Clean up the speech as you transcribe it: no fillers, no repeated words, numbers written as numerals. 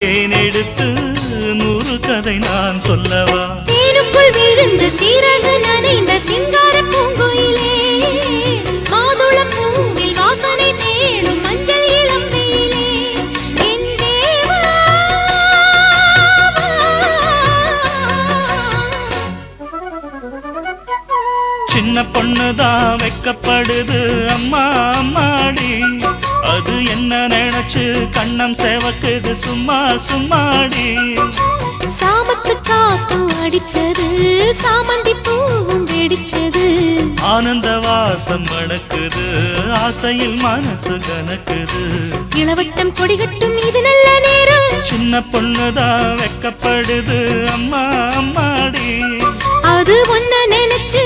தேனெடுத்து 100 கதை நான் சொல்லவா? தேனுக்குள் விழுந்த சீரக நனைந்த சிங்கார பூங்குயிலே, மாதுளம் பூவில் வாசனை தேடும் மஞ்சள் இளம்பெயிலே, என் தேவா. சின்ன பொண்ணுதான் வெக்கப்படுது அம்மா அம்மாடி, அது என்ன நினைச்சு கண்ணம் சேவக்குது சும்மா சும்மாடி. சாமத்து காத்தும் அடிச்சது, சாமந்தி பூவும் வெடிச்சது, ஆனந்த வாசம் மணக்குது, ஆசையில் மனசு கணக்குது. இளவட்டம் கொடிகட்டும் இது நல்ல நேரம். சின்ன பொண்ணுதான் வெக்கப்படுது அம்மா அம்மாடி, அது ஒன்ன நினைச்சு